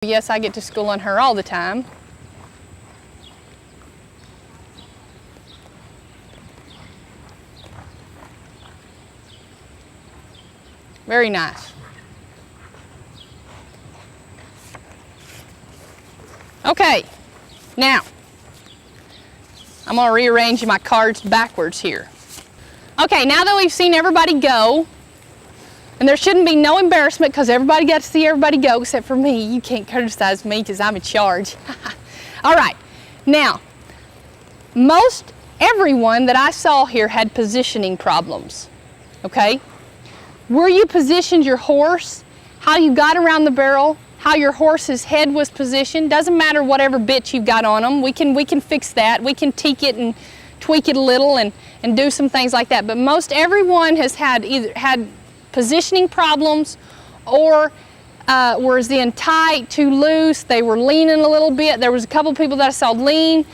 Yes, I get to school on her all the time. Very nice. Okay, now I'm going to rearrange my cards backwards here. Okay, now that we've seen everybody go, and there shouldn't be no embarrassment because everybody got to see everybody go except for me. You can't criticize me because I'm in charge. All right, now, most everyone that I saw here had positioning problems, okay? Where you positioned your horse, how you got around the barrel, how your horse's head was positioned, doesn't matter whatever bit you've got on them. We can fix that. We can tweak it a little and do some things like that. But most everyone has either had positioning problems or was in tight, too loose. They were leaning a little bit. There was a couple people that I saw lean.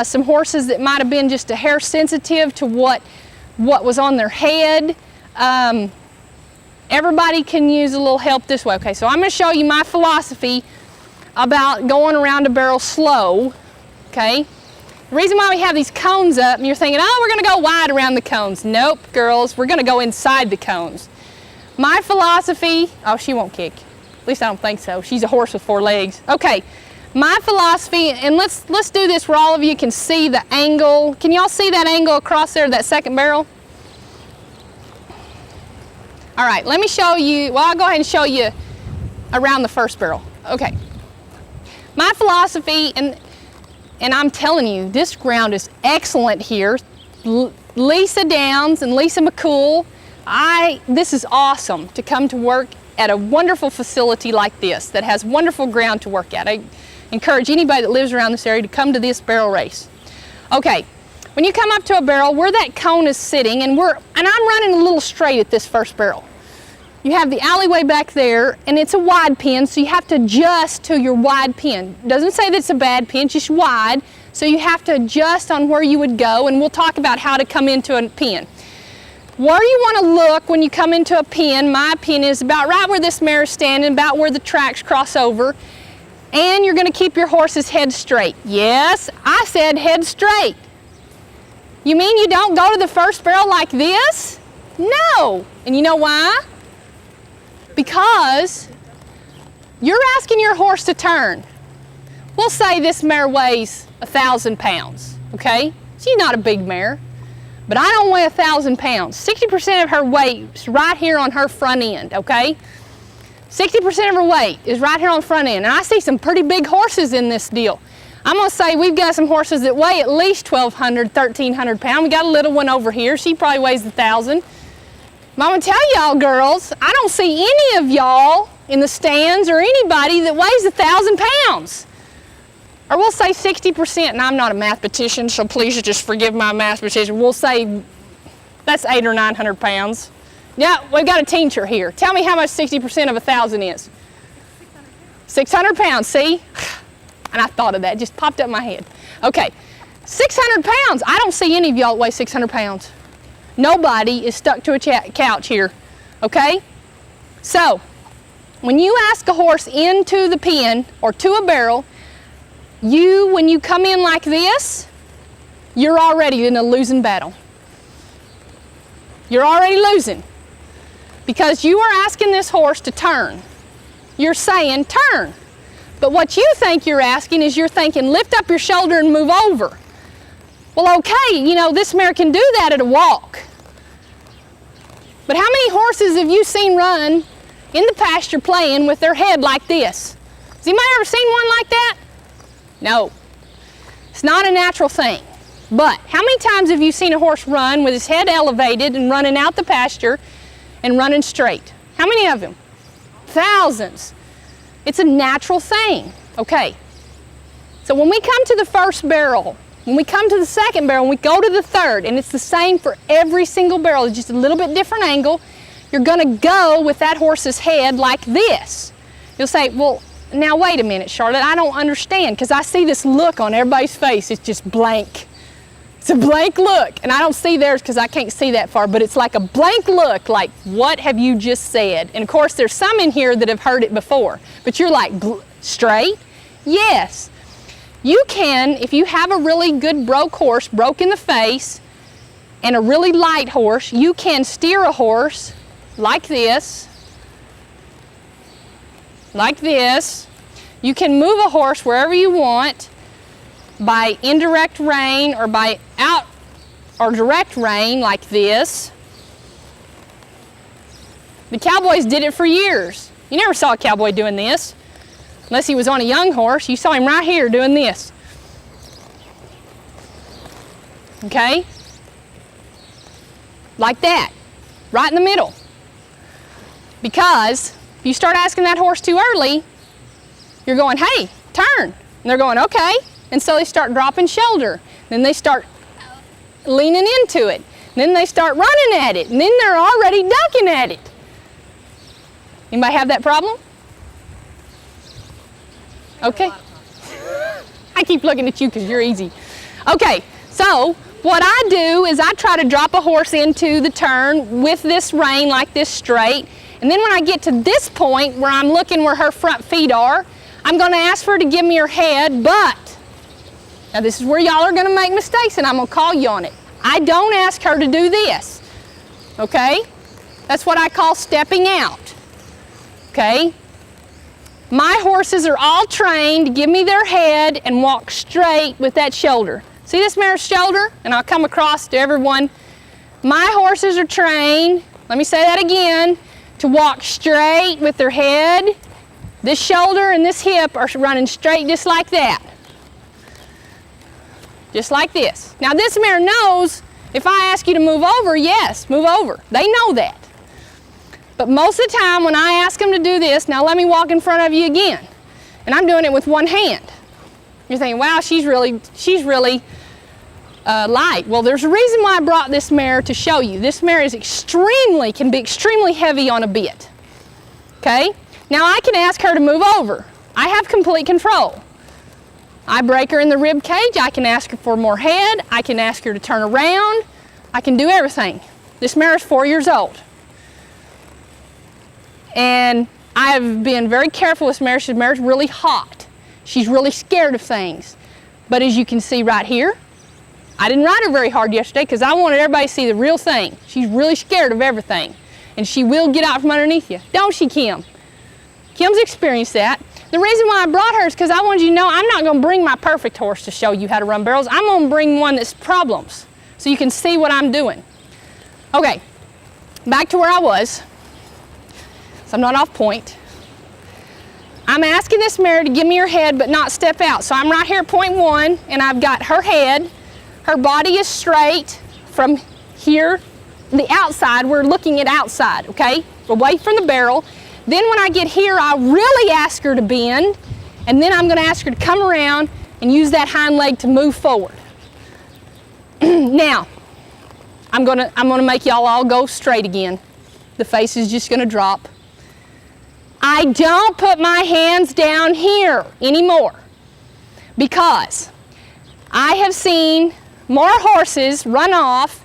Some horses that might have been just a hair sensitive to what was on their head. Everybody can use a little help this way. Okay, so I'm going to show you my philosophy about going around a barrel slow. Okay, the reason why we have these cones up, and you're thinking, oh, we're going to go wide around the cones. Nope, girls, we're going to go inside the cones. My philosophy, oh, she won't kick. At least I don't think so. She's a horse with 4 legs. Okay, my philosophy, and let's do this where all of you can see the angle. Can y'all see that angle across there, that second barrel? All right, let me show you, well, I'll go ahead and show you around the first barrel. Okay, my philosophy, and I'm telling you, this ground is excellent here. Lisa Downs and Lisa McCool, this is awesome to come to work at a wonderful facility like this that has wonderful ground to work at. I encourage anybody that lives around this area to come to this barrel race. Okay, when you come up to a barrel where that cone is sitting, and I'm running a little straight at this first barrel. You have the alleyway back there, and it's a wide pin, so you have to adjust to your wide pin. It doesn't say that it's a bad pin, it's just wide, so you have to adjust on where you would go, and we'll talk about how to come into a pin. Where you want to look when you come into a pen, my opinion, is about right where this mare is standing, about where the tracks cross over, and you're going to keep your horse's head straight. Yes, I said head straight. You mean you don't go to the first barrel like this? No. And you know why? Because you're asking your horse to turn. We'll say this mare weighs 1,000 pounds, okay? She's not a big mare. But I don't weigh 1,000 pounds. 60% of her weight is right here on her front end, okay? 60% of her weight is right here on the front end. And I see some pretty big horses in this deal. I'm going to say we've got some horses that weigh at least 1,200, 1,300 pounds. We got a little one over here. She probably weighs 1,000. But I'm going to tell y'all, girls, I don't see any of y'all in the stands or anybody that weighs 1,000 pounds. Or we'll say 60%, and I'm not a mathematician, so please just forgive my mathematician. We'll say that's 800 or 900 pounds. Yeah, we've got a teacher here. Tell me how much 60% of 1,000 is. 600 pounds, see? And I thought of that, it just popped up in my head. Okay, 600 pounds. I don't see any of y'all that weigh 600 pounds. Nobody is stuck to a couch here, okay? So, when you ask a horse into the pen or to a barrel, when you come in like this, you're already in a losing battle. You're already losing because you are asking this horse to turn. You're saying turn. But what you think you're asking is you're thinking lift up your shoulder and move over. Well, okay, you know, this mare can do that at a walk. But how many horses have you seen run in the pasture playing with their head like this? Has anybody ever seen one like that? No, it's not a natural thing. But how many times have you seen a horse run with his head elevated and running out the pasture and running straight? How many of them? Thousands. It's a natural thing. Okay, so when we come to the first barrel, when we come to the second barrel, when we go to the third, and it's the same for every single barrel, it's just a little bit different angle, you're going to go with that horse's head like this. You'll say, well, now wait a minute, Charlotte, I don't understand because I see this look on everybody's face. It's just blank. It's a blank look, and I don't see theirs because I can't see that far, but it's like a blank look, like, what have you just said? And of course, there's some in here that have heard it before, but you're like, Straight? Yes. You can, if you have a really good broke horse, broke in the face, and a really light horse, you can steer a horse like this. Like this. You can move a horse wherever you want by indirect rein or by out or direct rein like this. The cowboys did it for years. You never saw a cowboy doing this unless he was on a young horse. You saw him right here doing this. Okay? Like that, right in the middle. Because if you start asking that horse too early, you're going, hey, turn. And they're going, okay. And so they start dropping shoulder. Then they start leaning into it. Then they start running at it. And then they're already ducking at it. Anybody have that problem? Okay. I keep looking at you because you're easy. Okay, so what I do is I try to drop a horse into the turn with this rein like this straight. And then when I get to this point where I'm looking where her front feet are, I'm going to ask for her to give me her head, but now this is where y'all are going to make mistakes and I'm going to call you on it. I don't ask her to do this, okay? That's what I call stepping out, okay? My horses are all trained to give me their head and walk straight with that shoulder. See this mare's shoulder? And I'll come across to everyone. My horses are trained, let me say that again, to walk straight with their head. This shoulder and this hip are running straight just like that. Just like this. Now this mare knows if I ask you to move over, yes, move over. They know that. But most of the time when I ask them to do this, now let me walk in front of you again. And I'm doing it with one hand. You're thinking, wow, she's really light. Well, there's a reason why I brought this mare to show you. This mare is can be extremely heavy on a bit. Okay? Now I can ask her to move over. I have complete control. I break her in the rib cage. I can ask her for more head. I can ask her to turn around. I can do everything. This mare is 4 years old. And I've been very careful with this mare. This mare's really hot. She's really scared of things. But as you can see right here, I didn't ride her very hard yesterday because I wanted everybody to see the real thing. She's really scared of everything. And she will get out from underneath you. Don't she, Kim? Kim's experienced that. The reason why I brought her is because I wanted you to know I'm not going to bring my perfect horse to show you how to run barrels. I'm going to bring one that's problems so you can see what I'm doing. Okay, back to where I was. So I'm not off point. I'm asking this mare to give me her head but not step out. So I'm right here at point 1 and I've got her head. Her body is straight from here, the outside. We're looking at outside, okay? Away from the barrel. Then when I get here, I really ask her to bend, and then I'm going to ask her to come around and use that hind leg to move forward. Now, I'm going to make y'all all go straight again. The face is just going to drop. I don't put my hands down here anymore because I have seen more horses run off.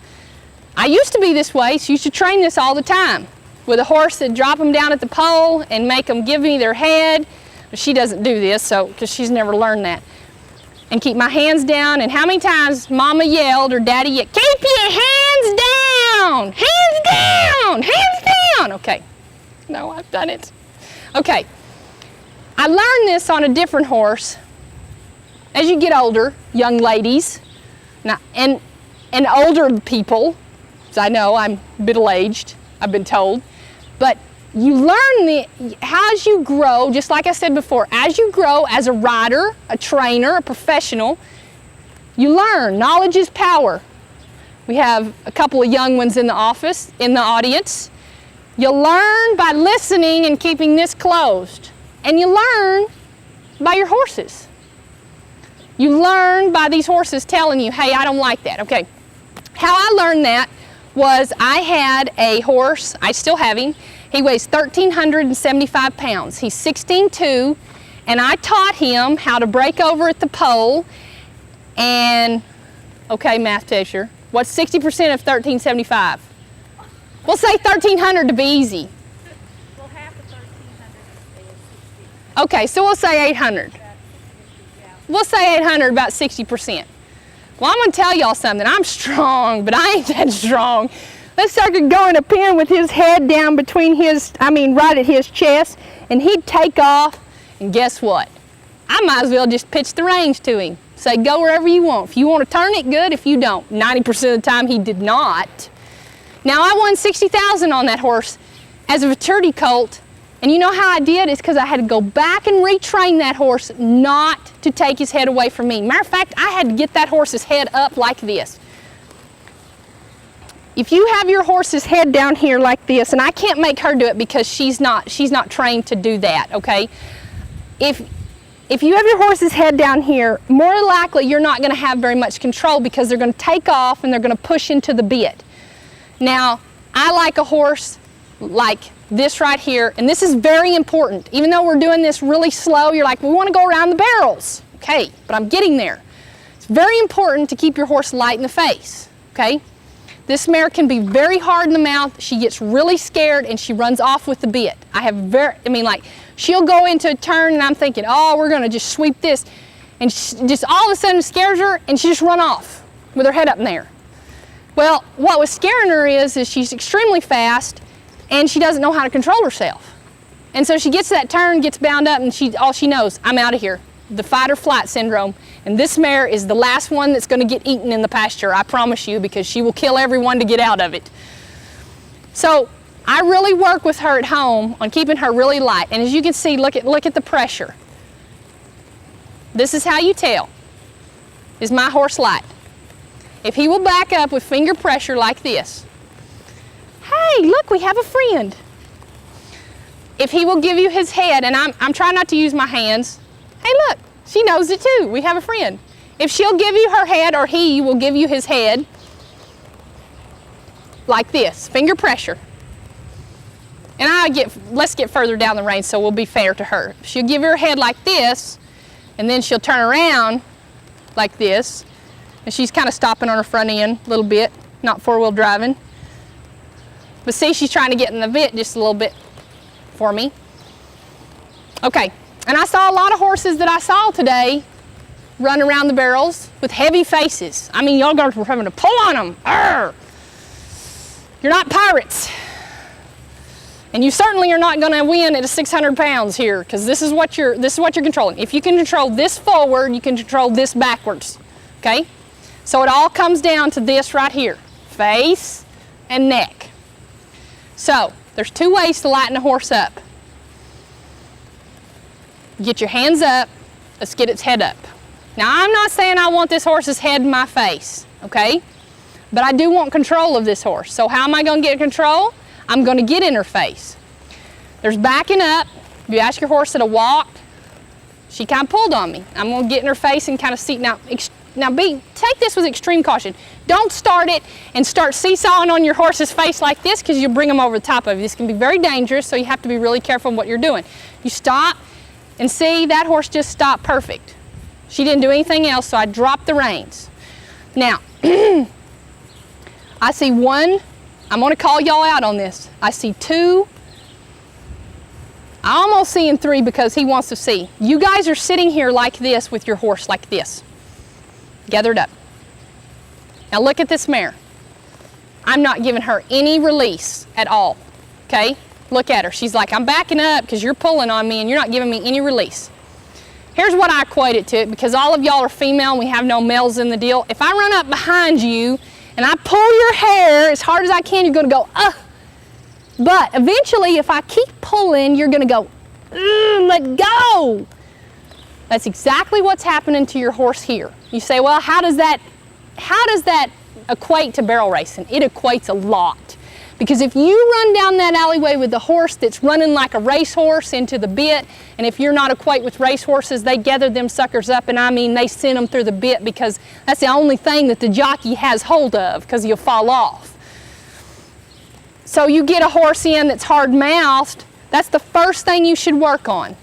I used to be this way, so you should train this all the time. With a horse that drop them down at the pole and make them give me their head. But she doesn't do this, because she's never learned that. And keep my hands down. And how many times Mama yelled or Daddy yelled, keep your hands down! Hands down! Hands down! Okay. No, I've done it. Okay. I learned this on a different horse. As you get older, young ladies, now, and older people, because I know I'm middle-aged, I've been told. But you learn as you grow, just like I said before, as you grow as a rider, a trainer, a professional, you learn. Knowledge is power. We have a couple of young ones in the audience. You learn by listening and keeping this closed. And you learn by your horses. You learn by these horses telling you, hey, I don't like that. Okay. How I learned that was I had a horse, I still have him, he weighs 1,375 pounds. He's 16'2", and I taught him how to break over at the pole, and, okay, math teacher, what's 60% of 1,375? We'll say 1,300 to be easy. Well, half of 1,300 is 60. Okay, so we'll say 800. We'll say 800, about 60%. Well, I'm gonna tell y'all something. I'm strong, but I ain't that strong. This sucker could go in a pen with his head down between right at his chest, and he'd take off, and guess what? I might as well just pitch the reins to him. Say, go wherever you want. If you want to turn it, good. If you don't, 90% of the time he did not. Now, I won $60,000 on that horse as a maturity colt, and you know how I did? It's because I had to go back and retrain that horse not to take his head away from me. Matter of fact, I had to get that horse's head up like this. If you have your horse's head down here like this, and I can't make her do it because she's not trained to do that, okay? If you have your horse's head down here, more likely you're not going to have very much control because they're going to take off and they're going to push into the bit. Now, I like a horse like this right here, and this is very important. Even though we're doing this really slow, you're like, we want to go around the barrels. Okay, but I'm getting there. It's very important to keep your horse light in the face, okay? This mare can be very hard in the mouth. She gets really scared and she runs off with the bit. She'll go into a turn and I'm thinking, oh, we're gonna just sweep this. And just all of a sudden scares her and she just run off with her head up in there. Well, what was scaring her is she's extremely fast and she doesn't know how to control herself. And so she gets to that turn, gets bound up, and all she knows, I'm out of here. The fight or flight syndrome. And this mare is the last one that's gonna get eaten in the pasture, I promise you, because she will kill everyone to get out of it. So I really work with her at home on keeping her really light. And as you can see, look at the pressure. This is how you tell, is my horse light? If he will back up with finger pressure like this. Hey, look, we have a friend. If he will give you his head, and I'm trying not to use my hands. Hey, look, she knows it too. We have a friend. If she'll give you her head, or he will give you his head, like this, finger pressure. And let's get further down the range so we'll be fair to her. She'll give her head like this, and then she'll turn around like this, and she's kind of stopping on her front end a little bit, not four-wheel driving. But see, she's trying to get in the bit just a little bit for me. Okay, and I saw a lot of horses that I saw today run around the barrels with heavy faces. I mean, y'all guys were having to pull on them. Arr! You're not pirates. And you certainly are not going to win at a 600 pounds here, because this is what you're controlling. If you can control this forward, you can control this backwards. Okay? So it all comes down to this right here, face and neck. So there's two ways to lighten a horse up. Get your hands up. Let's get its head up. Now, I'm not saying I want this horse's head in my face, okay? But I do want control of this horse. So how am I going to get control? I'm going to get in her face. There's backing up. If you ask your horse at a walk, she kind of pulled on me. I'm going to get in her face and kind of see. Now take this with extreme caution. Don't start it and start seesawing on your horse's face like this, because you'll bring them over the top of you. This can be very dangerous, so you have to be really careful in what you're doing. You stop and see that horse just stopped perfect. She didn't do anything else, so I dropped the reins. Now, I see one. I'm going to call y'all out on this. I see two. I'm almost seeing three because he wants to see. You guys are sitting here like this with your horse like this, gathered up. Now look at this mare. I'm not giving her any release at all, okay? Look at her. She's like, I'm backing up because you're pulling on me and you're not giving me any release. Here's what I equate it to, because all of y'all are female and we have no males in the deal. If I run up behind you and I pull your hair as hard as I can, you're going to go, ugh. But eventually, if I keep pulling, you're going to go, let go. That's exactly what's happening to your horse here. You say, well, how does that equate to barrel racing? It equates a lot. Because if you run down that alleyway with the horse that's running like a racehorse into the bit, and if you're not acquainted with racehorses, they gather them suckers up, and I mean they send them through the bit because that's the only thing that the jockey has hold of, because you'll fall off. So you get a horse in that's hard-mouthed, that's the first thing you should work on.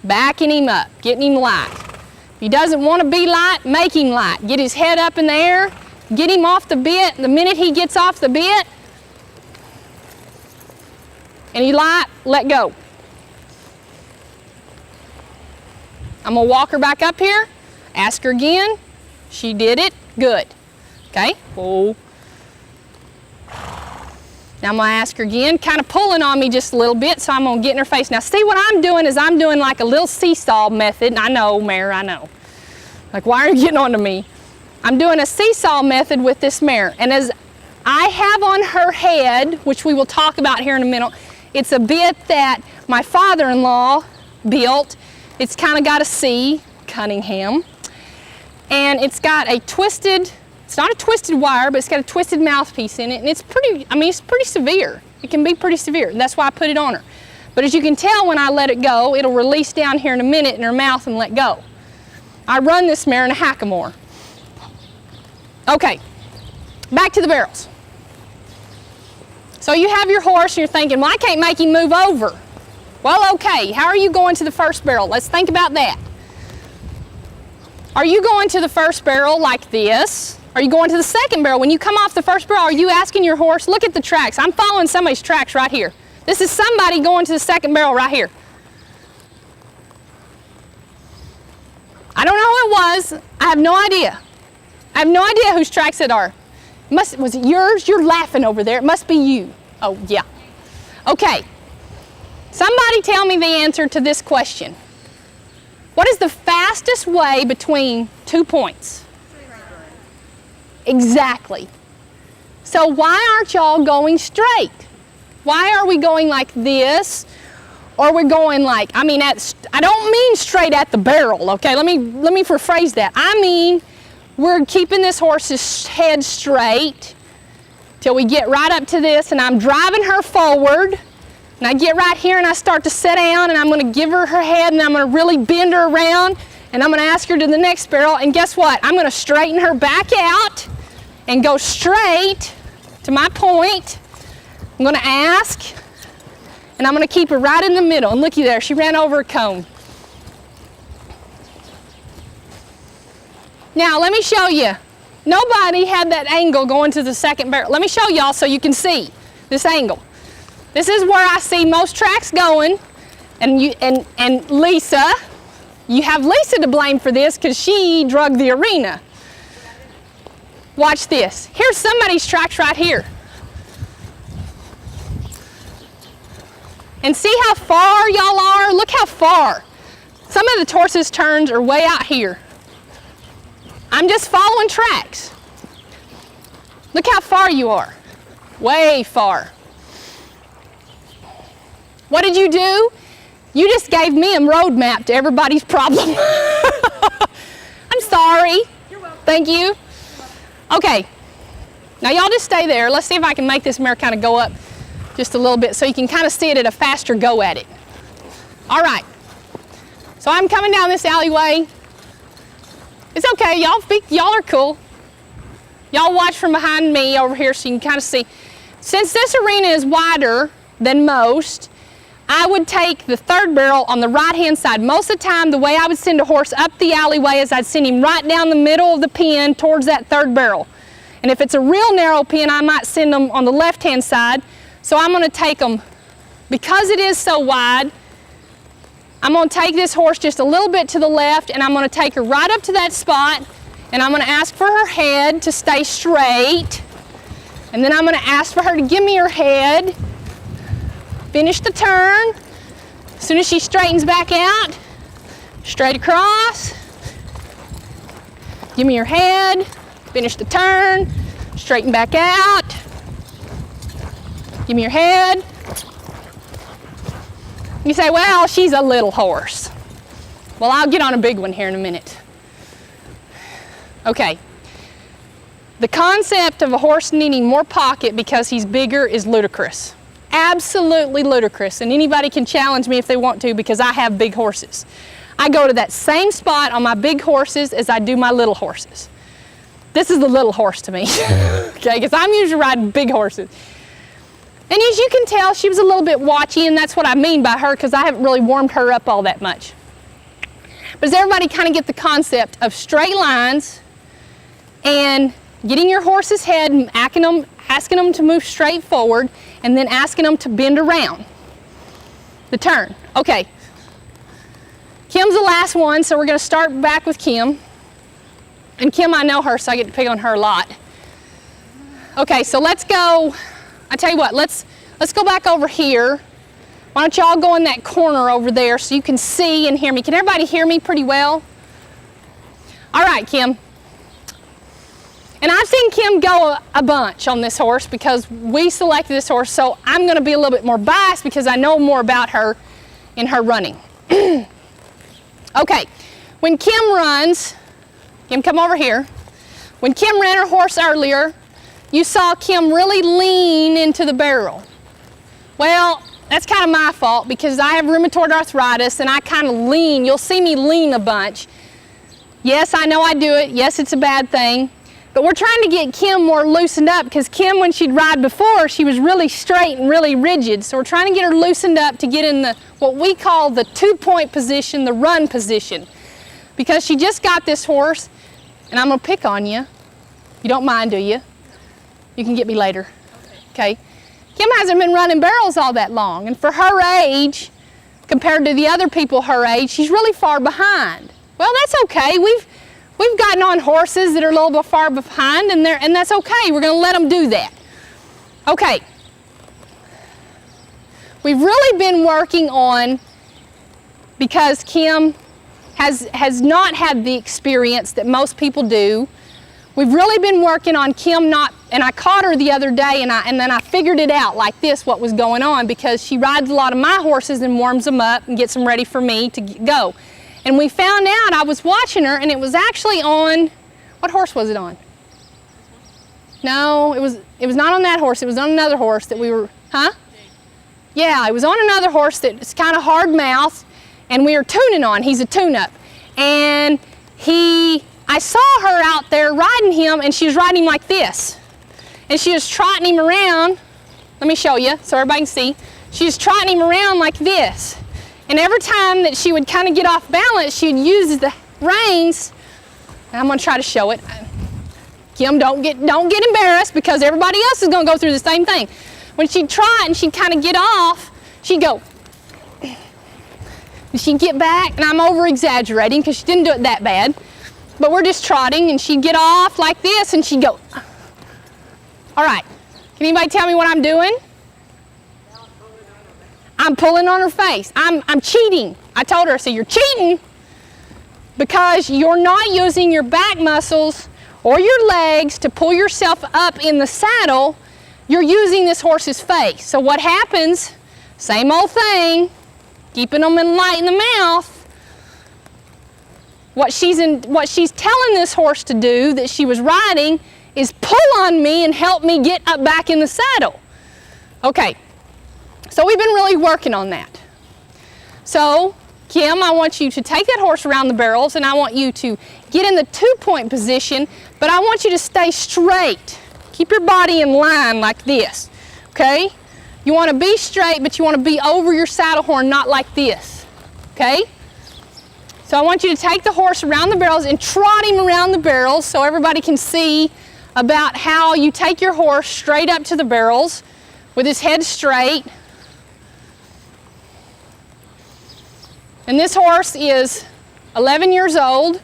Backing him up, getting him light. If he doesn't want to be light, make him light. Get his head up in the air, get him off the bit. The minute he gets off the bit, and he light, let go. I'm gonna walk her back up here, ask her again. She did it, good. Okay, whoa. Now I'm gonna ask her again, kind of pulling on me just a little bit, so I'm gonna get in her face. Now see what I'm doing is I'm doing like a little seesaw method. I know, mare, I know. Like, why are you getting on to me? I'm doing a seesaw method with this mare. And as I have on her head, which we will talk about here in a minute, it's a bit that my father-in-law built. It's kind of got a C, Cunningham. And it's got a twisted, it's not a twisted wire, but it's got a twisted mouthpiece in it. And it's pretty, I mean, it's pretty severe. It can be pretty severe. That's why I put it on her. But as you can tell, when I let it go, it'll release down here in a minute in her mouth and let go. I run this mare in a hackamore. Okay, back to the barrels. So you have your horse and you're thinking, well, I can't make him move over. Well, okay, how are you going to the first barrel? Let's think about that. Are you going to the first barrel like this? Are you going to the second barrel? When you come off the first barrel, are you asking your horse, look at the tracks. I'm following somebody's tracks right here. This is somebody going to the second barrel right here. I don't know who it was. I have no idea. I have no idea whose tracks it are. Was it yours? You're laughing over there. It must be you. Oh, yeah. Okay. Somebody tell me the answer to this question. What is the fastest way between 2 points? Exactly. So why aren't y'all going straight? Why are we going like this? Or we're going like, I mean, I don't mean straight at the barrel, okay? Let me rephrase that. I mean, we're keeping this horse's head straight till we get right up to this, and I'm driving her forward, and I get right here and I start to sit down, and I'm gonna give her her head, and I'm gonna really bend her around, and I'm gonna ask her to the next barrel, and guess what? I'm gonna straighten her back out and go straight to my point. I'm gonna ask, and I'm gonna keep her right in the middle, and looky there, she ran over a cone. Now, let me show you. Nobody had that angle going to the second barrel. Let me show y'all so you can see this angle. This is where I see most tracks going, and Lisa, you have Lisa to blame for this because she drug the arena. Watch this. Here's somebody's tracks right here. And see how far y'all are? Look how far. Some of the horse's turns are way out here. I'm just following tracks. Look how far you are. Way far. What did you do? You just gave me a roadmap to everybody's problem. I'm sorry. You're welcome. Thank you. Okay. Now y'all just stay there. Let's see if I can make this mare kind of go up just a little bit so you can kind of see it at a faster go at it. All right. So I'm coming down this alleyway. It's okay, y'all are cool. Y'all watch from behind me over here so you can kind of see. Since this arena is wider than most, I would take the third barrel on the right-hand side. Most of the time, the way I would send a horse up the alleyway is I'd send him right down the middle of the pen towards that third barrel. And if it's a real narrow pen, I might send them on the left-hand side. So I'm gonna take them, because it is so wide, I'm gonna take this horse just a little bit to the left, and I'm gonna take her right up to that spot, and I'm gonna ask for her head to stay straight, and then I'm gonna ask for her to give me her head, finish the turn. As soon as she straightens back out, straight across, give me your head, finish the turn, straighten back out, give me your head. You say, well, she's a little horse. Well, I'll get on a big one here in a minute. Okay. The concept of a horse needing more pocket because he's bigger is ludicrous. Absolutely ludicrous. And anybody can challenge me if they want to because I have big horses. I go to that same spot on my big horses as I do my little horses. This is the little horse to me, okay, because I'm usually riding big horses. And as you can tell, she was a little bit watchy, and that's what I mean by her because I haven't really warmed her up all that much. But does everybody kind of get the concept of straight lines and getting your horse's head and asking them to move straight forward and then asking them to bend around the turn? Okay. Kim's the last one, so we're going to start back with Kim. And Kim, I know her, so I get to pick on her a lot. Okay, so let's go. I tell you what, let's go back over here. Why don't y'all go in that corner over there so you can see and hear me. Can everybody hear me pretty well? All right, Kim. And I've seen Kim go a bunch on this horse because we selected this horse, so I'm going to be a little bit more biased because I know more about her in her running. Okay, when Kim runs, Kim, come over here. When Kim ran her horse earlier, you saw Kim really lean into the barrel. Well, that's kind of my fault because I have rheumatoid arthritis and I kind of lean. You'll see me lean a bunch. Yes, I know I do it. Yes, it's a bad thing. But we're trying to get Kim more loosened up because Kim, when she'd ride before, she was really straight and really rigid. So we're trying to get her loosened up to get in the what we call the 2-point position, the run position. Because she just got this horse, and I'm going to pick on you. You don't mind, do you? You can get me later. Okay. Kim hasn't been running barrels all that long, and for her age, compared to the other people her age, she's really far behind. Well, that's okay. We've gotten on horses that are a little bit far behind, and that's okay. We're going to let them do that. Okay. We've really been working on, because Kim has not had the experience that most people do, we've really been working on Kim not, and I caught her the other day and then I figured it out like this, what was going on, because she rides a lot of my horses and warms them up and gets them ready for me to go. And we found out, I was watching her, and it was actually on, what horse was it on? No, it was not on that horse. It was on another horse that we were, huh? Yeah, it was on another horse that's kind of hard-mouthed, and we were tuning on. He's a tune-up. And I saw her out there riding him, and she was riding him like this. And she was trotting him around. Let me show you so everybody can see. She was trotting him around like this. And every time that she would kind of get off balance, she would use the reins. And I'm going to try to show it. Kim, don't get embarrassed because everybody else is going to go through the same thing. When she'd trot and she'd kind of get off, she'd go. She'd get back, and I'm over-exaggerating because she didn't do it that bad. But we're just trotting, and she'd get off like this, and she'd go. All right. Can anybody tell me what I'm doing? I'm pulling on her face. I'm cheating. I told her, I said, you're cheating because you're not using your back muscles or your legs to pull yourself up in the saddle. You're using this horse's face. So what happens, same old thing, keeping them in light in the mouth. What she's telling this horse to do that she was riding is pull on me and help me get up back in the saddle. Okay, so we've been really working on that. So, Kim, I want you to take that horse around the barrels, and I want you to get in the 2-point position, but I want you to stay straight. Keep your body in line like this, okay? You want to be straight, but you want to be over your saddle horn, not like this, okay? So I want you to take the horse around the barrels and trot him around the barrels so everybody can see about how you take your horse straight up to the barrels with his head straight. And this horse is 11 years old.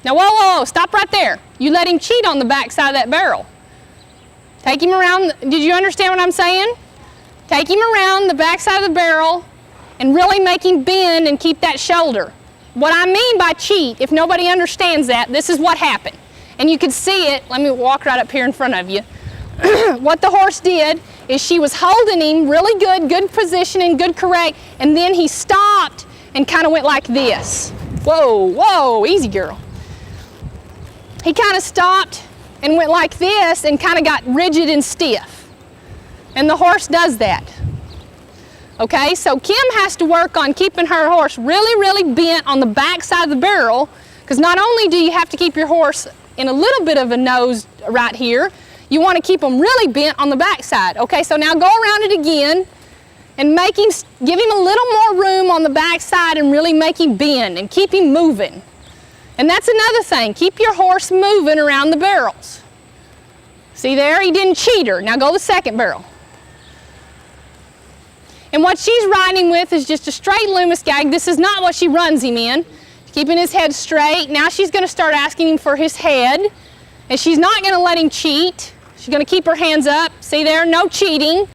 Now, whoa, stop right there. You let him cheat on the back side of that barrel. Take him around. Did you understand what I'm saying? Take him around the back side of the barrel and really make him bend and keep that shoulder. What I mean by cheat, if nobody understands that, this is what happened. And you can see it. Let me walk right up here in front of you. What the horse did is she was holding him really good positioning, good correct, and then he stopped and kind of went like this. Whoa, easy girl. He kind of stopped and went like this and kind of got rigid and stiff. And the horse does that. Okay, so Kim has to work on keeping her horse really bent on the back side of the barrel, because not only do you have to keep your horse in a little bit of a nose right here, you want to keep them really bent on the back side. Okay, so now go around it again and give him a little more room on the back side and really make him bend and keep him moving. And that's another thing, keep your horse moving around the barrels. See there, he didn't cheat her. Now go the second barrel. And what she's riding with is just a straight Loomis gag. This is not what she runs him in. Keeping his head straight. Now she's going to start asking him for his head. And she's not going to let him cheat. She's going to keep her hands up. See there, no cheating.